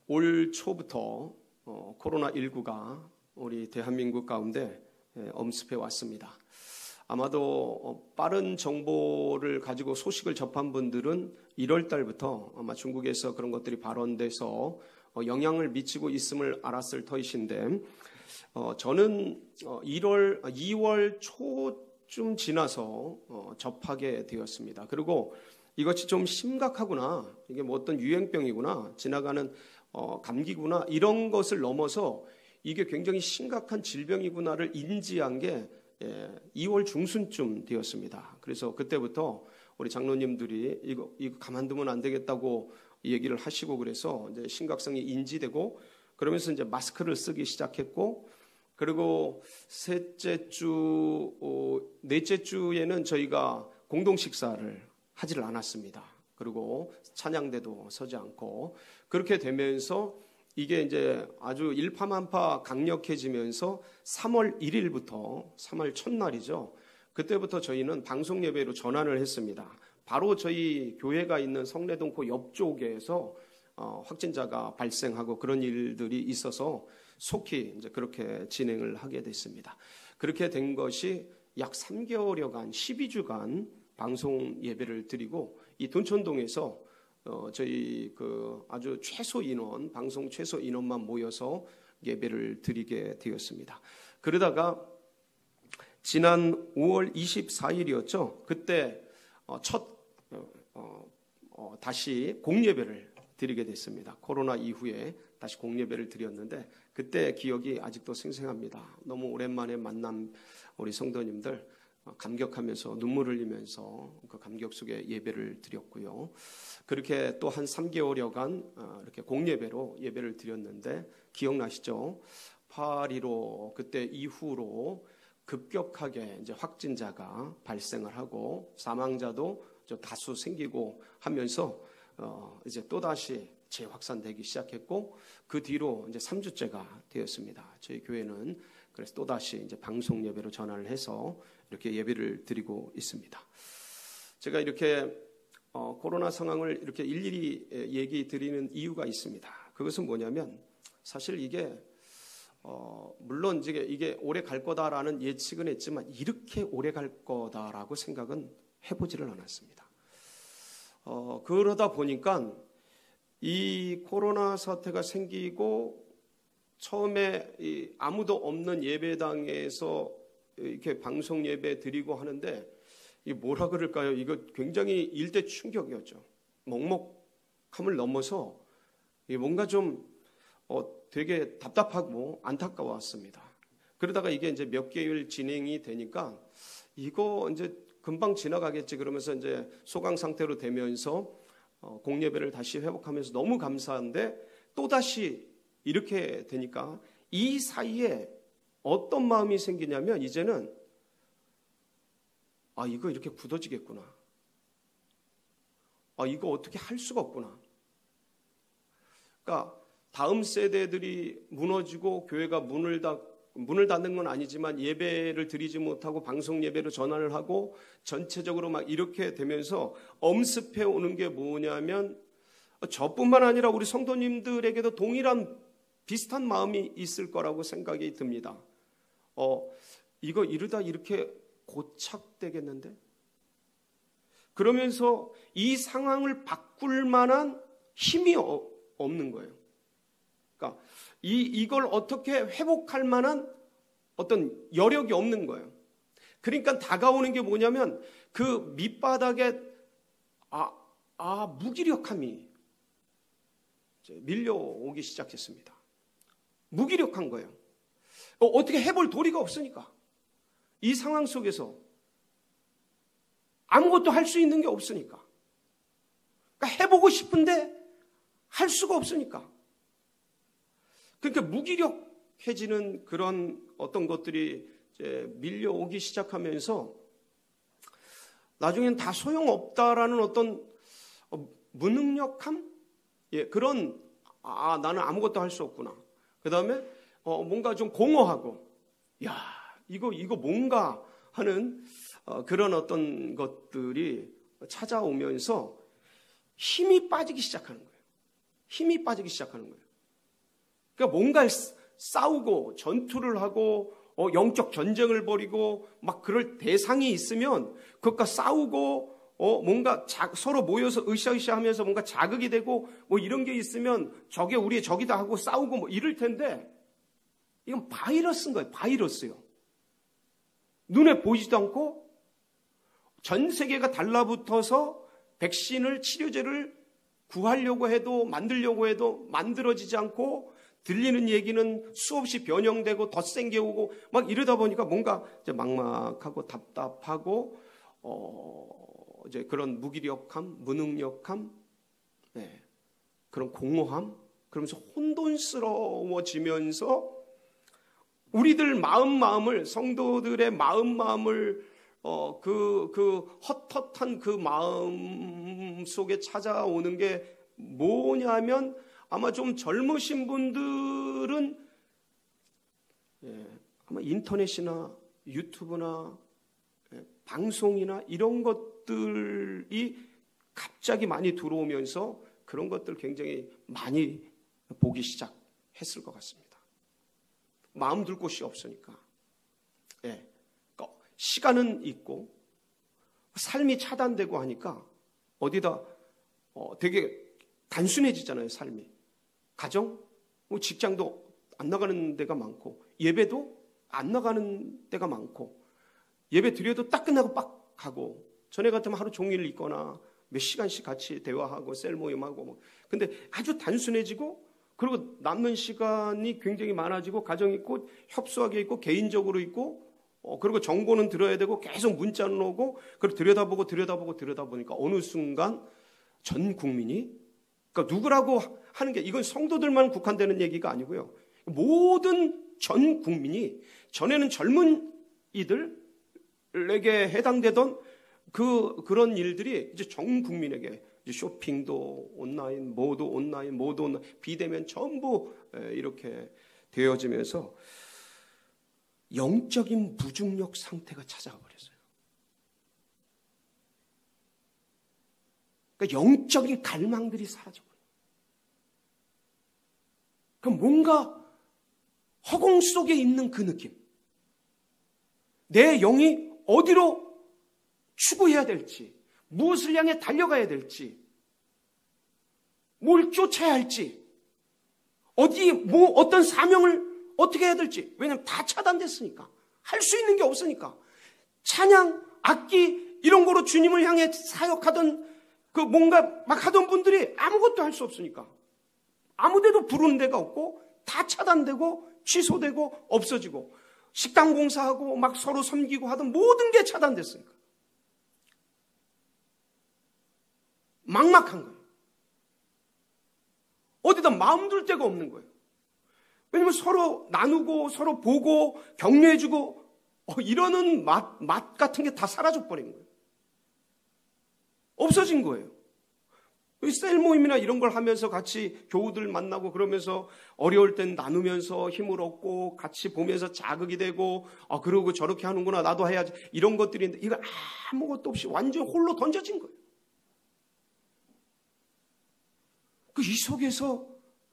올 초부터 코로나19가 우리 대한민국 가운데 엄습해 왔습니다. 아마도 빠른 정보를 가지고 소식을 접한 분들은 1월 달부터 아마 중국에서 그런 것들이 발언돼서 영향을 미치고 있음을 알았을 터이신데, 저는 2월 초쯤 지나서 접하게 되었습니다. 그리고 이것이 좀 심각하구나, 이게 뭐 어떤 유행병이구나, 지나가는 감기구나, 이런 것을 넘어서 이게 굉장히 심각한 질병이구나를 인지한 게 2월 중순쯤 되었습니다. 그래서 그때부터 우리 장로님들이 이거 가만두면 안 되겠다고 얘기를 하시고, 그래서 이제 심각성이 인지되고, 그러면서 이제 마스크를 쓰기 시작했고, 그리고 넷째 주에는 저희가 공동 식사를 하지를 않았습니다. 그리고 찬양대도 서지 않고, 그렇게 되면서 이게 이제 아주 일파만파 강력해지면서 3월 1일부터 3월 첫날이죠. 그때부터 저희는 방송 예배로 전환을 했습니다. 바로 저희 교회가 있는 성내동포 옆쪽에서 확진자가 발생하고 그런 일들이 있어서 속히 이제 그렇게 진행을 하게 됐습니다. 그렇게 된 것이 약 3개월여간 12주간 방송 예배를 드리고, 이 돈천동에서 저희 아주 최소 인원, 방송 최소 인원만 모여서 예배를 드리게 되었습니다. 그러다가 지난 5월 24일이었죠. 그때 다시 공예배를 드리게 됐습니다. 코로나 이후에 다시 공예배를 드렸는데, 그때 기억이 아직도 생생합니다. 너무 오랜만에 만난 우리 성도님들, 감격하면서 눈물 흘리면서 그 감격 속에 예배를 드렸고요. 그렇게 또 한 3개월여간 이렇게 공예배로 예배를 드렸는데, 기억나시죠? 8.15 그때 이후로 급격하게 이제 확진자가 발생을 하고 사망자도 다수 생기고 하면서 이제 또다시 재확산되기 시작했고, 그 뒤로 이제 3주째가 되었습니다. 저희 교회는 그래서 또다시 이제 방송 예배로 전환을 해서 이렇게 예배를 드리고 있습니다. 제가 이렇게 코로나 상황을 이렇게 일일이 얘기 드리는 이유가 있습니다. 그것은 뭐냐면, 사실 이게 물론 이게 오래 갈 거다라는 예측은 했지만 이렇게 오래 갈 거다라고 생각은 해보지를 않았습니다. 그러다 보니까 이 코로나 사태가 생기고 처음에 아무도 없는 예배당에서 이렇게 방송 예배 드리고 하는데, 이 뭐라 그럴까요? 이거 굉장히 일대 충격이었죠. 먹먹함을 넘어서 뭔가 좀 되게 답답하고 안타까웠습니다. 그러다가 이게 이제 몇 개월 진행이 되니까 이거 이제 금방 지나가겠지 그러면서 이제 소강 상태로 되면서 공예배를 다시 회복하면서 너무 감사한데, 또다시 이렇게 되니까 이 사이에 어떤 마음이 생기냐면, 이제는 이거 이렇게 굳어지겠구나. 이거 어떻게 할 수가 없구나. 그러니까 다음 세대들이 무너지고 교회가 문을 닫는 건 아니지만 예배를 드리지 못하고 방송 예배로 전환을 하고 전체적으로 막 이렇게 되면서 엄습해 오는 게 뭐냐면, 저뿐만 아니라 우리 성도님들에게도 동일한 비슷한 마음이 있을 거라고 생각이 듭니다. 이거 이러다 이렇게 고착되겠는데? 그러면서 이 상황을 바꿀 만한 힘이 없는 거예요. 그러니까 이걸 어떻게 회복할 만한 어떤 여력이 없는 거예요. 그러니까 다가오는 게 뭐냐면, 그 밑바닥에 무기력함이 밀려오기 시작했습니다. 무기력한 거예요. 어떻게 해볼 도리가 없으니까. 이 상황 속에서 아무것도 할 수 있는 게 없으니까. 그러니까 해보고 싶은데 할 수가 없으니까. 그러니까 무기력해지는 그런 어떤 것들이 이제 밀려오기 시작하면서 나중엔 다 소용없다라는 어떤 무능력함? 그런 나는 아무것도 할 수 없구나. 그 다음에 뭔가 좀 공허하고, 이거 뭔가 하는 그런 어떤 것들이 찾아오면서 힘이 빠지기 시작하는 거예요. 힘이 빠지기 시작하는 거예요. 그러니까 뭔가 싸우고 전투를 하고 영적 전쟁을 벌이고 막 그럴 대상이 있으면 그것과 싸우고 뭔가 서로 모여서 으쌰으쌰하면서 뭔가 자극이 되고 뭐 이런 게 있으면 저게 우리의 적이다 하고 싸우고 뭐 이럴 텐데 이건 바이러스인 거예요. 바이러스요. 눈에 보이지도 않고 전 세계가 달라붙어서 백신을 치료제를 구하려고 해도 만들려고 해도 만들어지지 않고 들리는 얘기는 수없이 변형되고 덧생겨 오고 막 이러다 보니까 뭔가 이제 막막하고 답답하고 이제 그런 무기력함, 무능력함, 네, 그런 공허함, 그러면서 혼돈스러워지면서 우리들 마음을 성도들의 마음을 그 헛헛한 그 마음 속에 찾아오는 게 뭐냐면 아마 좀 젊으신 분들은 아마 인터넷이나 유튜브나 방송이나 이런 것들이 갑자기 많이 들어오면서 그런 것들 굉장히 많이 보기 시작했을 것 같습니다. 마음 둘 곳이 없으니까. 예. 그러니까 시간은 있고 삶이 차단되고 하니까 어디다 되게 단순해지잖아요. 삶이. 가정, 뭐 직장도 안 나가는 데가 많고 예배도 안 나가는 데가 많고 예배 드려도 딱 끝나고 빡 가고 전에 같으면 하루 종일 있거나 몇 시간씩 같이 대화하고 셀 모임하고 뭐. 근데 아주 단순해지고 그리고 남는 시간이 굉장히 많아지고 가정 있고 협소하게 있고 개인적으로 있고 그리고 정보는 들어야 되고 계속 문자는 오고 그리고 들여다보니까 어느 순간 전 국민이 그러니까 누구라고 하는 게 이건 성도들만 국한되는 얘기가 아니고요. 모든 전 국민이 전에는 젊은 이들에게 해당되던 그런 일들이 이제 전 국민에게 이제 쇼핑도 온라인, 뭐도 온라인, 비대면 전부 이렇게 되어지면서 영적인 무중력 상태가 찾아와 버렸어요. 그러니까 영적인 갈망들이 사라져버려요. 그럼 뭔가 허공 속에 있는 그 느낌. 내 영이 어디로 추구해야 될지, 무엇을 향해 달려가야 될지, 뭘 쫓아야 할지, 어떤 사명을 어떻게 해야 될지. 왜냐하면 다 차단됐으니까. 할 수 있는 게 없으니까. 찬양, 악기 이런 거로 주님을 향해 사역하던 그 뭔가 막 하던 분들이 아무것도 할 수 없으니까. 아무데도 부르는 데가 없고 다 차단되고 취소되고 없어지고 식당 공사하고 막 서로 섬기고 하던 모든 게 차단됐으니까. 막막한 거예요. 어디다 마음 둘 데가 없는 거예요. 왜냐면 서로 나누고 서로 보고 격려해주고 이러는 맛 같은 게 다 사라져버린 거예요. 없어진 거예요. 셀 모임이나 이런 걸 하면서 같이 교우들 만나고 그러면서 어려울 땐 나누면서 힘을 얻고 같이 보면서 자극이 되고 그러고 저렇게 하는구나 나도 해야지 이런 것들인데 이거 아무것도 없이 완전 홀로 던져진 거예요. 이 속에서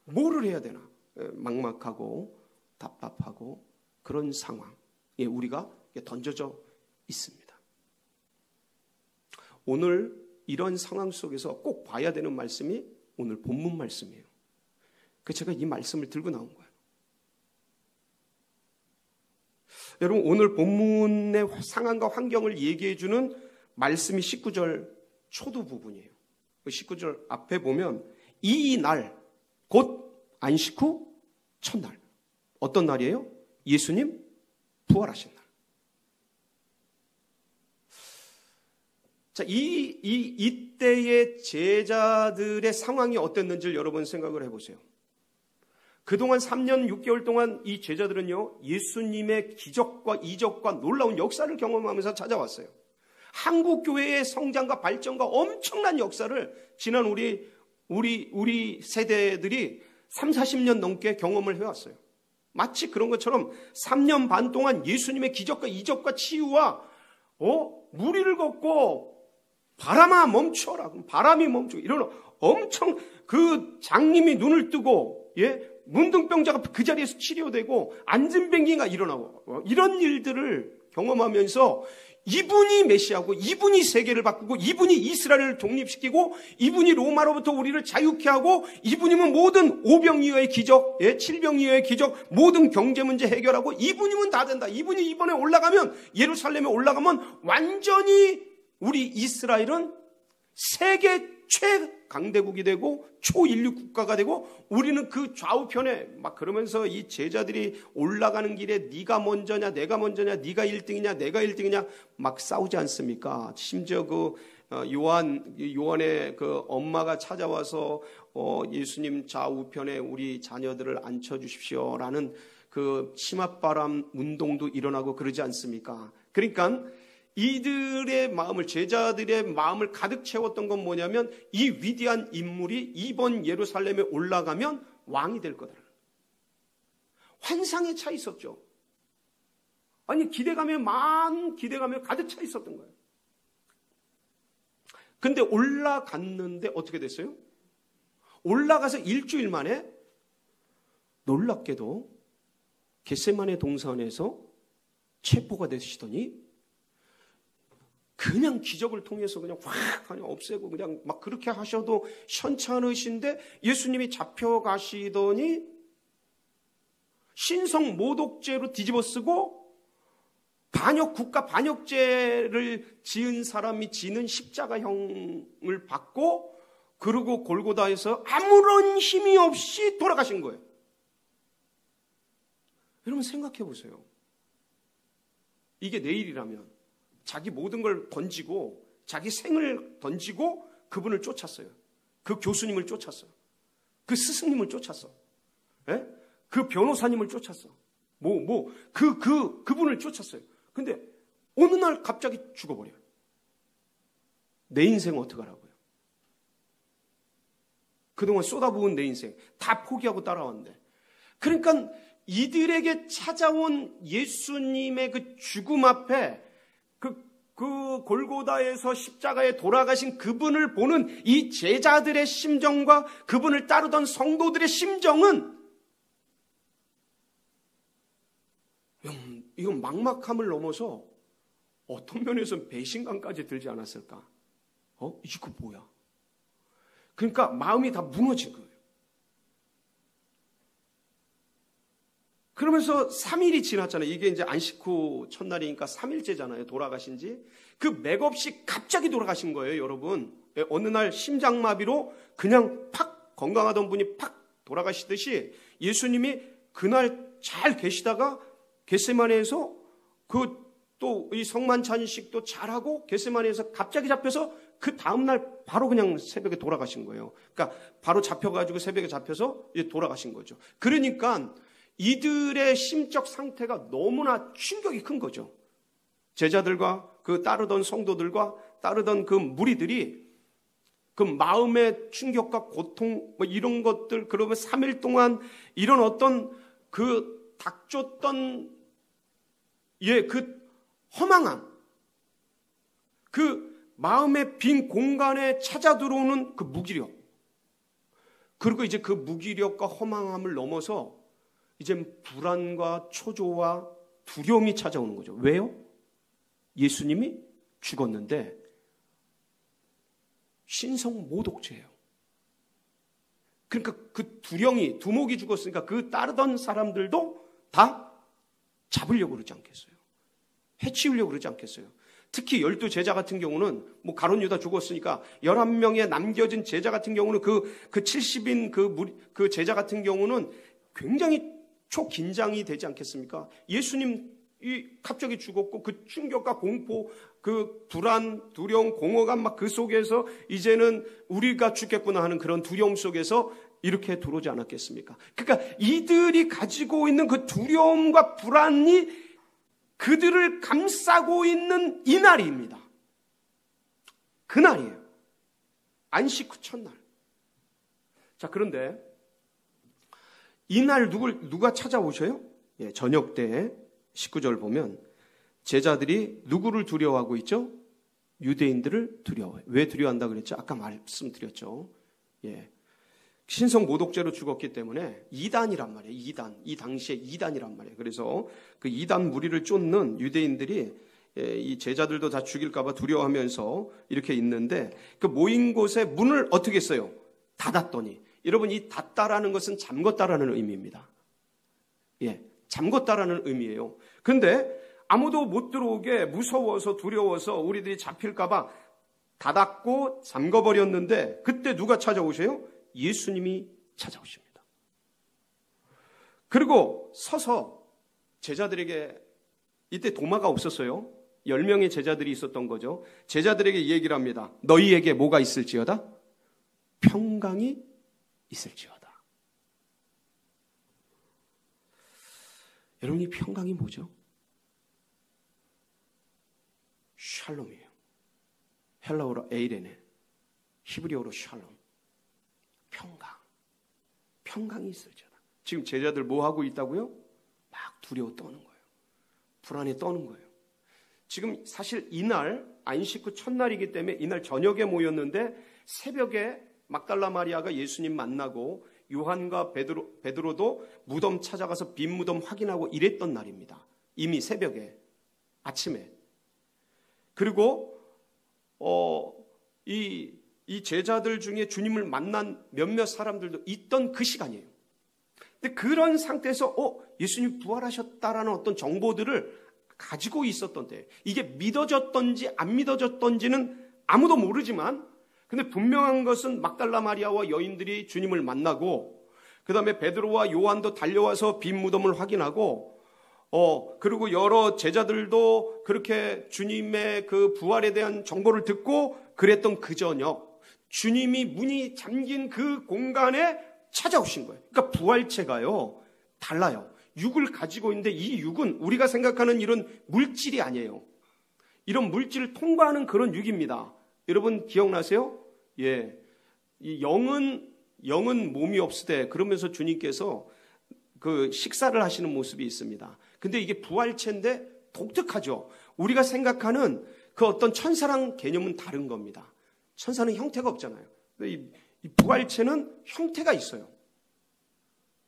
뭐를 해야 되나? 막막하고 답답하고 그런 상황에 우리가 던져져 있습니다. 오늘 이런 상황 속에서 꼭 봐야 되는 말씀이 오늘 본문 말씀이에요. 그래서 제가 이 말씀을 들고 나온 거예요. 여러분 오늘 본문의 상황과 환경을 얘기해 주는 말씀이 19절 초두 부분이에요. 19절 앞에 보면 이 날 곧 안식 후 첫날. 어떤 날이에요? 예수님 부활하신 날. 자, 이때의 제자들의 상황이 어땠는지를 여러분 생각을 해보세요. 그동안 3년 6개월 동안 이 제자들은요, 예수님의 기적과 이적과 놀라운 역사를 경험하면서 찾아왔어요. 한국 교회의 성장과 발전과 엄청난 역사를 지난 우리 세대들이 30-40년 넘게 경험을 해왔어요. 마치 그런 것처럼 3년 반 동안 예수님의 기적과 이적과 치유와 무리를 걷고 바람아 멈춰라. 바람이 멈추고 이런 엄청 그 장님이 눈을 뜨고 문둥병자가 그 자리에서 치료되고 안진뱅이가 일어나고 이런 일들을 경험하면서 이분이 메시아고 이분이 세계를 바꾸고 이분이 이스라엘을 독립시키고 이분이 로마로부터 우리를 자유케 하고 이분이면 모든 오병이어의 기적, 칠병이어의 기적, 모든 경제 문제 해결하고 이분이면 다 된다. 이분이 이번에 올라가면 예루살렘에 올라가면 완전히 우리 이스라엘은 세계 최강대국이 되고 초인류 국가가 되고 우리는 그 좌우편에 막 그러면서 이 제자들이 올라가는 길에 네가 먼저냐 내가 먼저냐 네가 1등이냐 내가 1등이냐 막 싸우지 않습니까? 심지어 그 요한의 그 엄마가 찾아와서 예수님 좌우편에 우리 자녀들을 앉혀주십시오라는 그 치맛바람 운동도 일어나고 그러지 않습니까? 그러니까 이들의 마음을, 제자들의 마음을 가득 채웠던 건 뭐냐면 이 위대한 인물이 이번 예루살렘에 올라가면 왕이 될 거다. 환상에 차 있었죠. 아니 기대감에 가득 차 있었던 거예요. 근데 올라갔는데 어떻게 됐어요? 올라가서 일주일 만에 놀랍게도 겟세마네 동산에서 체포가 되시더니 그냥 기적을 통해서 그냥 확 그냥 없애고 그냥 막 그렇게 하셔도 현찮으신데 예수님이 잡혀가시더니 신성 모독죄로 뒤집어쓰고 국가 반역죄를 지은 사람이 지는 십자가형을 받고 그리고 골고다에서 아무런 힘이 없이 돌아가신 거예요. 여러분 생각해 보세요. 이게 내일이라면 자기 모든 걸 던지고 자기 생을 던지고 그분을 쫓았어요. 그 교수님을 쫓았어요. 그 스승님을 쫓았어. 예? 그 변호사님을 쫓았어. 그분을 쫓았어요. 근데 어느 날 갑자기 죽어버려요. 내 인생 어떡하라고요? 그동안 쏟아부은 내 인생 다 포기하고 따라왔는데. 그러니까 이들에게 찾아온 예수님의 그 죽음 앞에 그 골고다에서 십자가에 돌아가신 그분을 보는 이 제자들의 심정과 그분을 따르던 성도들의 심정은 이건 막막함을 넘어서 어떤 면에서는 배신감까지 들지 않았을까? 이거 뭐야? 그러니까 마음이 다 무너진 거예요. 그러면서 3일이 지났잖아요. 이게 이제 안식 후 첫날이니까 3일째잖아요. 돌아가신 지. 그 맥없이 갑자기 돌아가신 거예요, 여러분. 어느 날 심장마비로 그냥 팍 건강하던 분이 팍 돌아가시듯이 예수님이 그날 잘 계시다가 겟세마네에서 또 이 성만찬식도 잘하고 겟세마네에서 갑자기 잡혀서 그 다음날 바로 그냥 새벽에 돌아가신 거예요. 그러니까 바로 잡혀가지고 새벽에 잡혀서 이제 돌아가신 거죠. 그러니까 이들의 심적 상태가 너무나 충격이 큰 거죠. 제자들과 그 따르던 성도들과 따르던 그 무리들이 그 마음의 충격과 고통 이런 것들, 그러면 3일 동안 이런 어떤 그 닥쳤던 그 허망함, 그 마음의 빈 공간에 찾아 들어오는 그 무기력, 그리고 이제 그 무기력과 허망함을 넘어서 이제 불안과 초조와 두려움이 찾아오는 거죠. 왜요? 예수님이 죽었는데 신성 모독죄예요. 그러니까 그 두목이 죽었으니까 그 따르던 사람들도 다 잡으려고 그러지 않겠어요? 해치우려고 그러지 않겠어요? 특히 12제자 같은 경우는 가룟 유다 죽었으니까 11명의 남겨진 제자 같은 경우는 그 70인 그 제자 같은 경우는 굉장히 초긴장이 되지 않겠습니까? 예수님이 갑자기 죽었고 그 충격과 공포, 그 불안, 두려움, 공허감 막 그 속에서 이제는 우리가 죽겠구나 하는 그런 두려움 속에서 이렇게 들어오지 않았겠습니까? 그러니까 이들이 가지고 있는 그 두려움과 불안이 그들을 감싸고 있는 이날입니다. 그날이에요. 안식 후 첫날. 자, 그런데 이날 누가 찾아오셔요? 저녁 때 19절 보면 제자들이 누구를 두려워하고 있죠? 유대인들을 두려워해요. 왜 두려워한다 그랬죠? 아까 말씀드렸죠. 신성 모독죄로 죽었기 때문에 이단이란 말이에요. 이단. 이 당시에 이단이란 말이에요. 그래서 그 이단 무리를 쫓는 유대인들이 이 제자들도 다 죽일까 봐 두려워하면서 이렇게 있는데 그 모인 곳에 문을 어떻게 했어요? 닫았더니. 여러분, 이 닫다라는 것은 잠궜다라는 의미입니다. 예, 잠궜다라는 의미예요. 근데 아무도 못 들어오게 무서워서 두려워서 우리들이 잡힐까 봐 닫았고 잠궈버렸는데 그때 누가 찾아오세요? 예수님이 찾아오십니다. 그리고 서서 제자들에게, 이때 도마가 없었어요. 10명의 제자들이 있었던 거죠. 제자들에게 얘기를 합니다. 너희에게 뭐가 있을지어다? 평강이 있을지어다. 여러분, 이 평강이 뭐죠? 샬롬이에요. 헬라어로 에이레네, 히브리어로 샬롬. 평강. 평강이 있을지어다. 지금 제자들 뭐 하고 있다고요? 막 두려워 떠는 거예요. 불안해 떠는 거예요. 지금 사실 이날 안식 후 첫날이기 때문에 이날 저녁에 모였는데 새벽에 막달라 마리아가 예수님 만나고 요한과 베드로도 무덤 찾아가서 빈 무덤 확인하고 이랬던 날입니다. 이미 새벽에, 아침에. 그리고 이 제자들 중에 주님을 만난 몇몇 사람들도 있던 그 시간이에요. 근데 그런 상태에서 예수님 부활하셨다라는 어떤 정보들을 가지고 있었던 때, 이게 믿어졌던지 안 믿어졌던지는 아무도 모르지만, 근데 분명한 것은 막달라 마리아와 여인들이 주님을 만나고, 그 다음에 베드로와 요한도 달려와서 빈 무덤을 확인하고, 그리고 여러 제자들도 그렇게 주님의 그 부활에 대한 정보를 듣고 그랬던 그 저녁, 주님이 문이 잠긴 그 공간에 찾아오신 거예요. 그러니까 부활체가요, 달라요. 육을 가지고 있는데 이 육은 우리가 생각하는 이런 물질이 아니에요. 이런 물질을 통과하는 그런 육입니다. 여러분 기억나세요? 예, 이 영은 몸이 없으되, 그러면서 주님께서 그 식사를 하시는 모습이 있습니다. 근데 이게 부활체인데 독특하죠. 우리가 생각하는 그 어떤 천사랑 개념은 다른 겁니다. 천사는 형태가 없잖아요. 이 부활체는 형태가 있어요.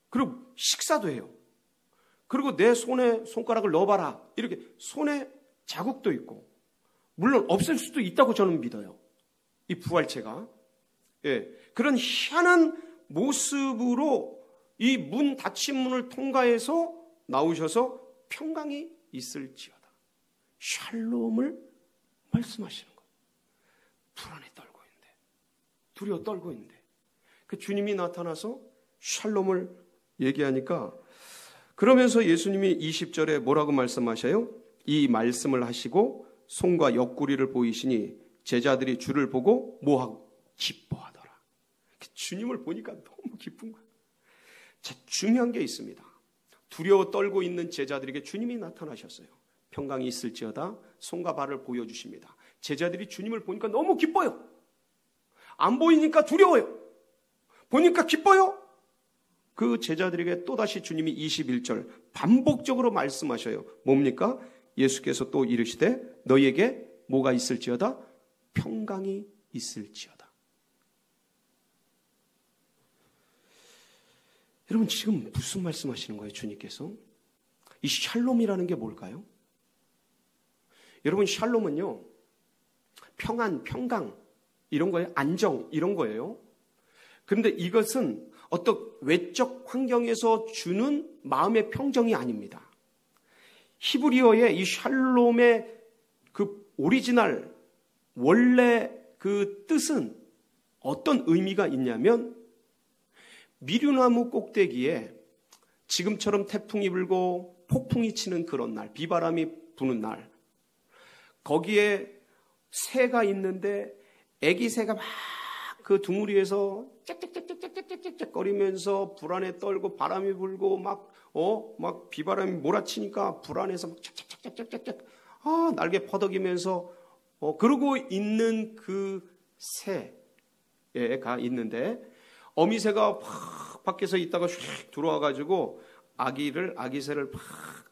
그리고 식사도 해요. 그리고 내 손에 손가락을 넣어봐라. 이렇게 손에 자국도 있고, 물론 없을 수도 있다고 저는 믿어요. 이 부활체가. 예, 그런 희한한 모습으로 이 문 닫힌 문을 통과해서 나오셔서 평강이 있을지어다. 샬롬을 말씀하시는 거예요. 불안에 떨고 있는데, 두려워 떨고 있는데, 그 주님이 나타나서 샬롬을 얘기하니까, 그러면서 예수님이 20절에 뭐라고 말씀하셔요? 이 말씀을 하시고 손과 옆구리를 보이시니 제자들이 주를 보고 뭐하고? 기뻐하더라. 주님을 보니까 너무 기쁜 거예요. 자, 중요한 게 있습니다. 두려워 떨고 있는 제자들에게 주님이 나타나셨어요. 평강이 있을지어다. 손과 발을 보여주십니다. 제자들이 주님을 보니까 너무 기뻐요. 안 보이니까 두려워요. 보니까 기뻐요. 그 제자들에게 또다시 주님이 21절 반복적으로 말씀하셔요. 뭡니까? 예수께서 또 이르시되 너희에게 뭐가 있을지어다? 평강이 있을지어다. 여러분, 지금 무슨 말씀하시는 거예요, 주님께서? 이 샬롬이라는 게 뭘까요? 여러분, 샬롬은요, 평안, 평강 이런 거예요. 안정 이런 거예요. 그런데 이것은 어떤 외적 환경에서 주는 마음의 평정이 아닙니다. 히브리어의 이 샬롬의 그 오리지널 원래 그 뜻은 어떤 의미가 있냐면, 미류나무 꼭대기에 지금처럼 태풍이 불고 폭풍이 치는 그런 날, 비바람이 부는 날, 거기에 새가 있는데 애기 새가 막 그 둥우리에서 짹짹짹짹짹짹짹 거리면서 불안에 떨고 바람이 불고 막 비바람이 몰아치니까 불안해서 막 짹짹짹짹짹 날개 퍼덕이면서 그러고 있는 그 새가 있는데, 어미새가 팍 밖에서 있다가 휙 들어와가지고 아기 새를 팍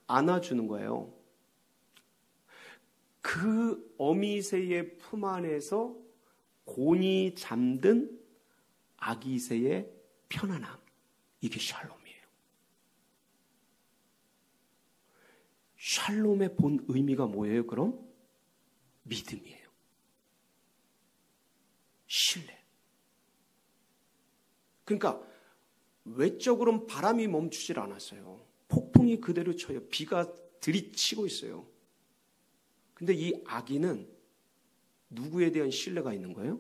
안아주는 거예요. 그 어미새의 품 안에서 곤히 잠든 아기 새의 편안함, 이게 샬롬이에요. 샬롬의 본 의미가 뭐예요, 그럼? 믿음이에요. 신뢰. 그러니까 외적으로는 바람이 멈추질 않았어요. 폭풍이 그대로 쳐요. 비가 들이치고 있어요. 근데 이 아기는 누구에 대한 신뢰가 있는 거예요?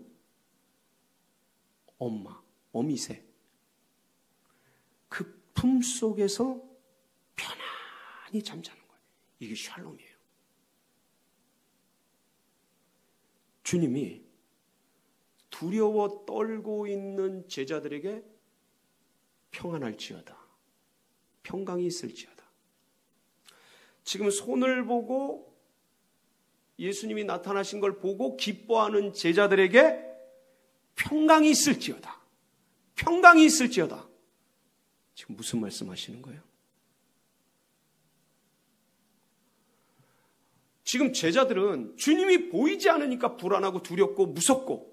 엄마, 어미새. 그 품 속에서 편안히 잠자는 거예요. 이게 샬롬이에요. 주님이 두려워 떨고 있는 제자들에게 평안할지어다, 평강이 있을지어다. 지금 손을 보고 예수님이 나타나신 걸 보고 기뻐하는 제자들에게 평강이 있을지어다, 평강이 있을지어다. 지금 무슨 말씀하시는 거예요? 지금 제자들은 주님이 보이지 않으니까 불안하고 두렵고 무섭고,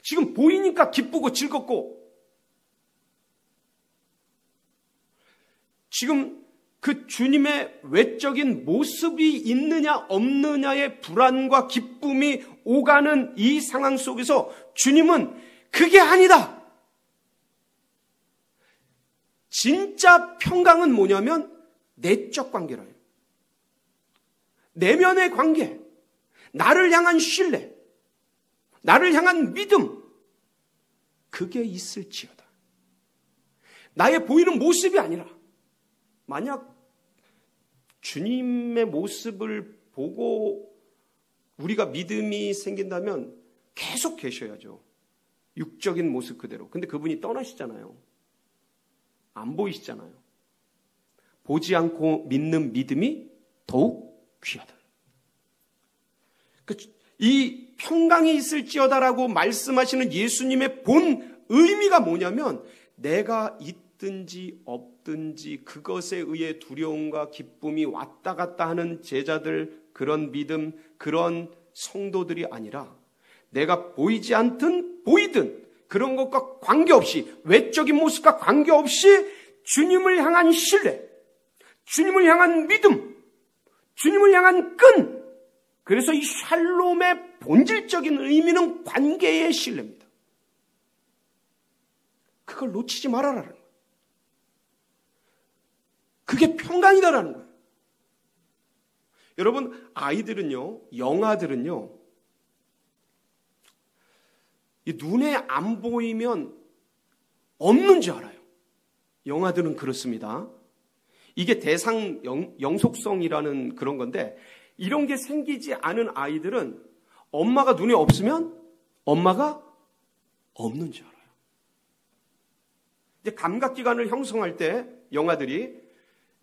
지금 보이니까 기쁘고 즐겁고, 지금 그 주님의 외적인 모습이 있느냐 없느냐의 불안과 기쁨이 오가는 이 상황 속에서 주님은 그게 아니다. 진짜 평강은 뭐냐면 내적 관계라요. 내면의 관계, 나를 향한 신뢰, 나를 향한 믿음, 그게 있을지어다. 나의 보이는 모습이 아니라, 만약 주님의 모습을 보고 우리가 믿음이 생긴다면 계속 계셔야죠. 육적인 모습 그대로. 근데 그분이 떠나시잖아요. 안 보이시잖아요. 보지 않고 믿는 믿음이 더욱 귀하다. 이 평강이 있을지어다라고 말씀하시는 예수님의 본 의미가 뭐냐면, 내가 있든지 없든지 그것에 의해 두려움과 기쁨이 왔다 갔다 하는 제자들, 그런 믿음, 그런 성도들이 아니라, 내가 보이지 않든 보이든 그런 것과 관계없이, 외적인 모습과 관계없이 주님을 향한 신뢰, 주님을 향한 믿음, 주님을 향한 끈. 그래서 이 샬롬의 본질적인 의미는 관계의 신뢰입니다. 그걸 놓치지 말아라는 거예요. 그게 평강이다라는 거예요. 여러분, 아이들은요, 영아들은요, 이 눈에 안 보이면 없는 줄 알아요. 영아들은 그렇습니다. 이게 대상 영속성이라는 그런 건데, 이런 게 생기지 않은 아이들은 엄마가 눈에 없으면 엄마가 없는 줄 알아요. 이제 감각기관을 형성할 때 영아들이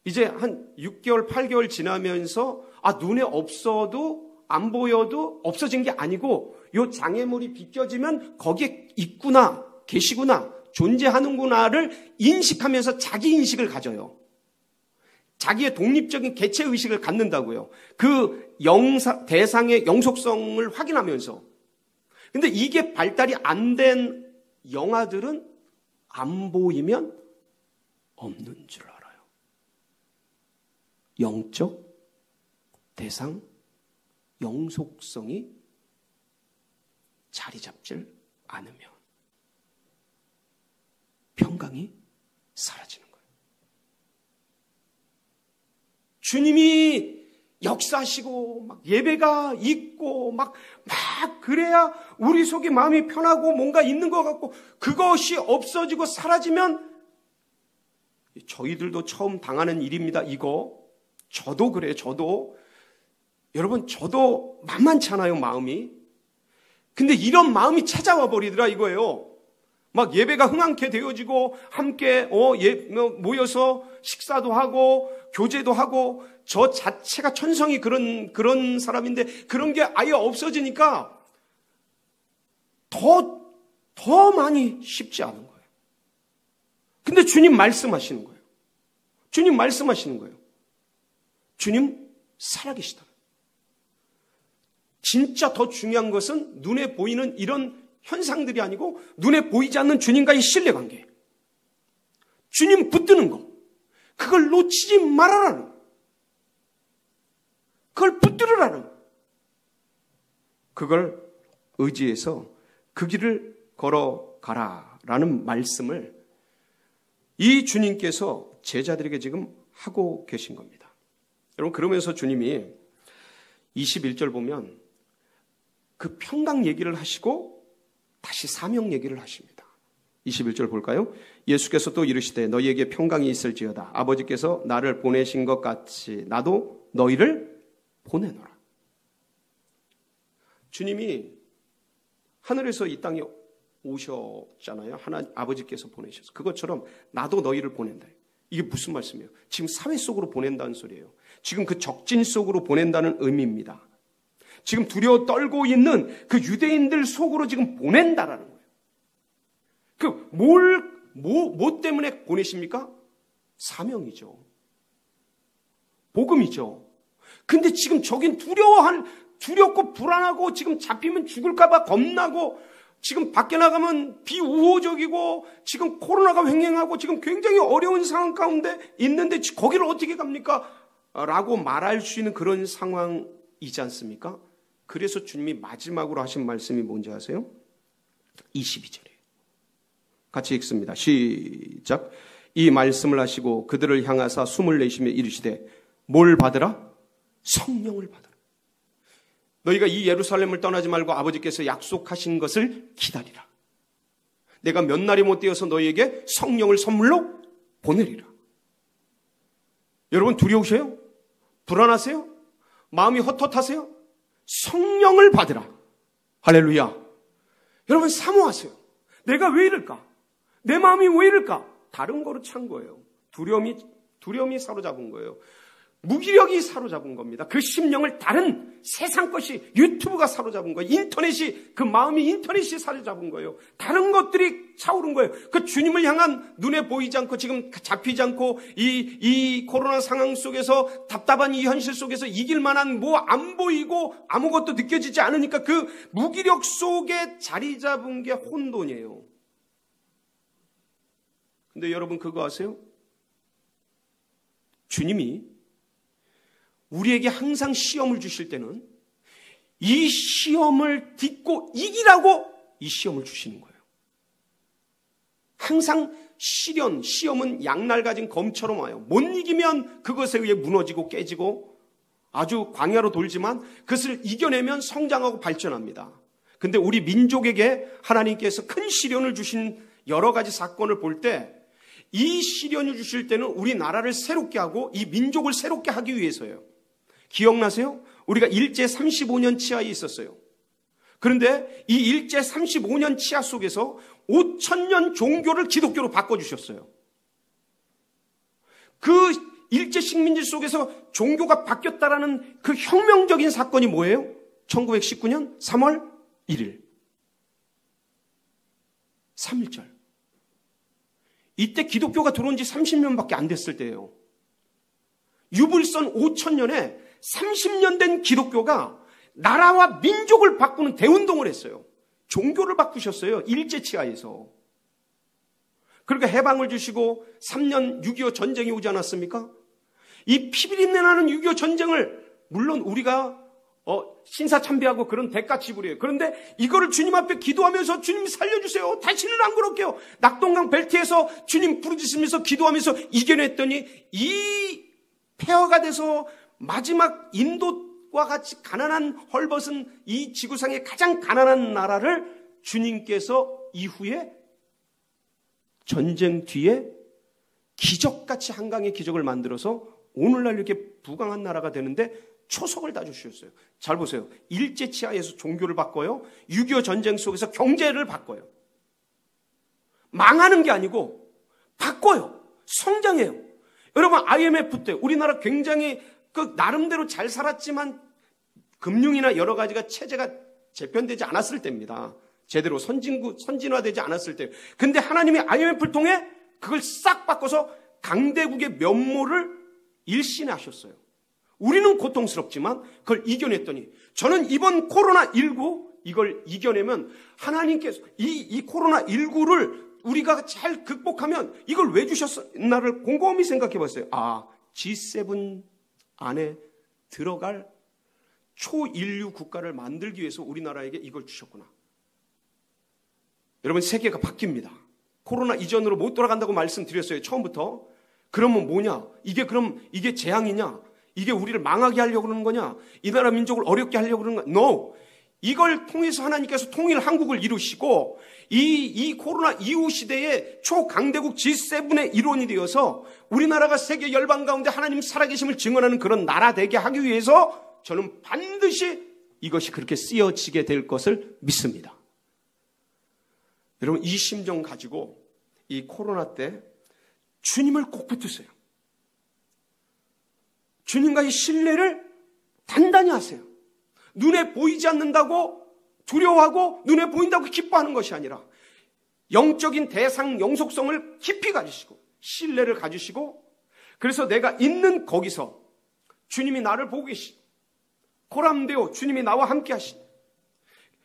이제 한 6개월, 8개월 지나면서 눈에 없어도 안 보여도 없어진 게 아니고, 요 장애물이 비껴지면 거기에 있구나, 계시구나, 존재하는구나를 인식하면서 자기 인식을 가져요. 자기의 독립적인 개체의식을 갖는다고요. 그 대상의 영속성을 확인하면서. 근데 이게 발달이 안 된 영아들은 안 보이면 없는 줄 알아요. 영적 대상 영속성이 자리 잡질 않으면 평강이 사라지는 거예요. 주님이 역사하시고 막 예배가 있고 막 그래야 우리 속에 마음이 편하고 뭔가 있는 것 같고, 그것이 없어지고 사라지면, 저희들도 처음 당하는 일입니다. 이거 저도 그래요. 여러분, 저도 만만치 않아요, 마음이. 근데 이런 마음이 찾아와 버리더라 이거예요. 막 예배가 흥황케 되어지고 함께 모여서 식사도 하고 교제도 하고, 저 자체가 천성이 그런 사람인데 그런 게 아예 없어지니까 더 많이 쉽지 않은 거예요. 근데 주님 말씀하시는 거예요. 주님 살아계시다. 진짜 더 중요한 것은 눈에 보이는 이런 현상들이 아니고 눈에 보이지 않는 주님과의 신뢰관계. 주님 붙드는 거, 그걸 놓치지 말아라는 거. 그걸 붙들으라는 거. 그걸 의지해서 그 길을 걸어가라라는 말씀을 이 주님께서 제자들에게 지금 하고 계신 겁니다. 여러분, 그러면서 주님이 21절 보면 그 평강 얘기를 하시고 다시 사명 얘기를 하십니다. 21절 볼까요? 예수께서 또 이르시되 너희에게 평강이 있을지어다. 아버지께서 나를 보내신 것 같이 나도 너희를 보내노라. 주님이 하늘에서 이 땅에 오셨잖아요. 하나님 아버지께서 보내셔서. 그것처럼 나도 너희를 보낸다. 이게 무슨 말씀이에요? 지금 사회 속으로 보낸다는 소리예요. 지금 그 적진 속으로 보낸다는 의미입니다. 지금 두려워 떨고 있는 그 유대인들 속으로 지금 보낸다라는 거예요. 뭐 때문에 보내십니까? 사명이죠. 복음이죠. 근데 지금 저긴 두렵고 불안하고 지금 잡히면 죽을까봐 겁나고 지금 밖에 나가면 비우호적이고 지금 코로나가 횡행하고 지금 굉장히 어려운 상황 가운데 있는데 거기를 어떻게 갑니까? 라고 말할 수 있는 그런 상황이지 않습니까? 그래서 주님이 마지막으로 하신 말씀이 뭔지 아세요? 22절이에요. 같이 읽습니다. 시작. 이 말씀을 하시고 그들을 향하사 숨을 내쉬며 이르시되 뭘 받으라? 성령을 받으라. 너희가 이 예루살렘을 떠나지 말고 아버지께서 약속하신 것을 기다리라. 내가 몇 날이 못 되어서 너희에게 성령을 선물로 보내리라. 여러분 두려우세요? 불안하세요? 마음이 헛헛하세요? 성령을 받으라. 할렐루야. 여러분 사모하세요. 내가 왜 이럴까? 내 마음이 왜 이럴까? 다른 거로 찬 거예요. 두려움이 사로잡은 거예요. 무기력이 사로잡은 겁니다. 그 심령을 다른 세상 것이 유튜브가 사로잡은 거예요. 그 마음이 인터넷이 사로잡은 거예요. 다른 것들이 차오른 거예요. 그 주님을 향한 눈에 보이지 않고 지금 잡히지 않고 이 코로나 상황 속에서 답답한 이 현실 속에서 이길 만한 뭐 안 보이고 아무것도 느껴지지 않으니까 그 무기력 속에 자리 잡은 게 혼돈이에요. 근데 여러분 그거 아세요? 주님이 우리에게 항상 시험을 주실 때는 이 시험을 딛고 이기라고 이 시험을 주시는 거예요. 항상 시험은 양날 가진 검처럼 와요. 못 이기면 그것에 의해 무너지고 깨지고 아주 광야로 돌지만 그것을 이겨내면 성장하고 발전합니다. 근데 우리 민족에게 하나님께서 큰 시련을 주신 여러 가지 사건을 볼 때 이 시련을 주실 때는 우리나라를 새롭게 하고 이 민족을 새롭게 하기 위해서예요. 기억나세요? 우리가 일제 35년 치하에 있었어요. 그런데 이 일제 35년 치하 속에서 5,000년 종교를 기독교로 바꿔주셨어요. 그 일제 식민지 속에서 종교가 바뀌었다라는 그 혁명적인 사건이 뭐예요? 1919년 3월 1일 3.1절. 이때 기독교가 들어온 지 30년밖에 안 됐을 때예요. 유불선 5,000년에 30년 된 기독교가 나라와 민족을 바꾸는 대운동을 했어요. 종교를 바꾸셨어요. 일제치하에서. 그러니까 해방을 주시고 3년 6.25 전쟁이 오지 않았습니까? 이 피비린내 나는 6.25 전쟁을 물론 우리가 신사참배하고 그런 대가 지불이에요. 그런데 이거를 주님 앞에 기도하면서 주님 살려주세요. 다시는 안 그럴게요. 낙동강 벨트에서 주님 부르짖으면서 기도하면서 이겨냈더니 이 폐허가 돼서 마지막 인도와 같이 가난한 헐벗은 이 지구상의 가장 가난한 나라를 주님께서 이후에 전쟁 뒤에 기적같이 한강의 기적을 만들어서 오늘날 이렇게 부강한 나라가 되는데 초석을 다 주셨어요. 잘 보세요. 일제치하에서 종교를 바꿔요. 6.25 전쟁 속에서 경제를 바꿔요. 망하는 게 아니고 바꿔요. 성장해요. 여러분 IMF 때 우리나라 굉장히 나름대로 잘 살았지만 금융이나 여러 가지가 체제가 재편되지 않았을 때입니다. 제대로 선진화되지 않았을 때. 근데 하나님이 IMF를 통해 그걸 싹 바꿔서 강대국의 면모를 일신하셨어요. 우리는 고통스럽지만 그걸 이겨냈더니 저는 이번 코로나19 이걸 이겨내면 하나님께서 이 코로나19를 우리가 잘 극복하면 이걸 왜 주셨나를 곰곰이 생각해 봤어요. 아, G7 안에 들어갈 초인류 국가를 만들기 위해서 우리나라에게 이걸 주셨구나. 여러분, 세계가 바뀝니다. 코로나 이전으로 못 돌아간다고 말씀드렸어요, 처음부터. 그러면 뭐냐? 이게 재앙이냐? 이게 우리를 망하게 하려고 그러는 거냐? 이 나라 민족을 어렵게 하려고 그러는 거냐? No! 이걸 통해서 하나님께서 통일 한국을 이루시고 이 코로나 이후 시대에 초강대국 G7의 일원이 되어서 우리나라가 세계 열방 가운데 하나님 살아계심을 증언하는 그런 나라 되게 하기 위해서 저는 반드시 이것이 그렇게 쓰여지게 될 것을 믿습니다. 여러분, 이 심정 가지고 이 코로나 때 주님을 꼭 붙드세요. 주님과의 신뢰를 단단히 하세요. 눈에 보이지 않는다고 두려워하고 눈에 보인다고 기뻐하는 것이 아니라 영적인 대상 영속성을 깊이 가지시고 신뢰를 가지시고, 그래서 내가 있는 거기서 주님이 나를 보고 계시고 코람데오 주님이 나와 함께 하시니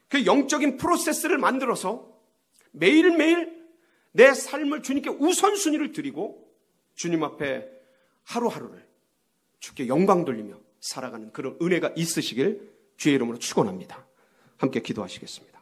그 영적인 프로세스를 만들어서 매일매일 내 삶을 주님께 우선순위를 드리고 주님 앞에 하루하루를 주께 영광 돌리며 살아가는 그런 은혜가 있으시길 주의 이름으로 축원합니다. 함께 기도하시겠습니다.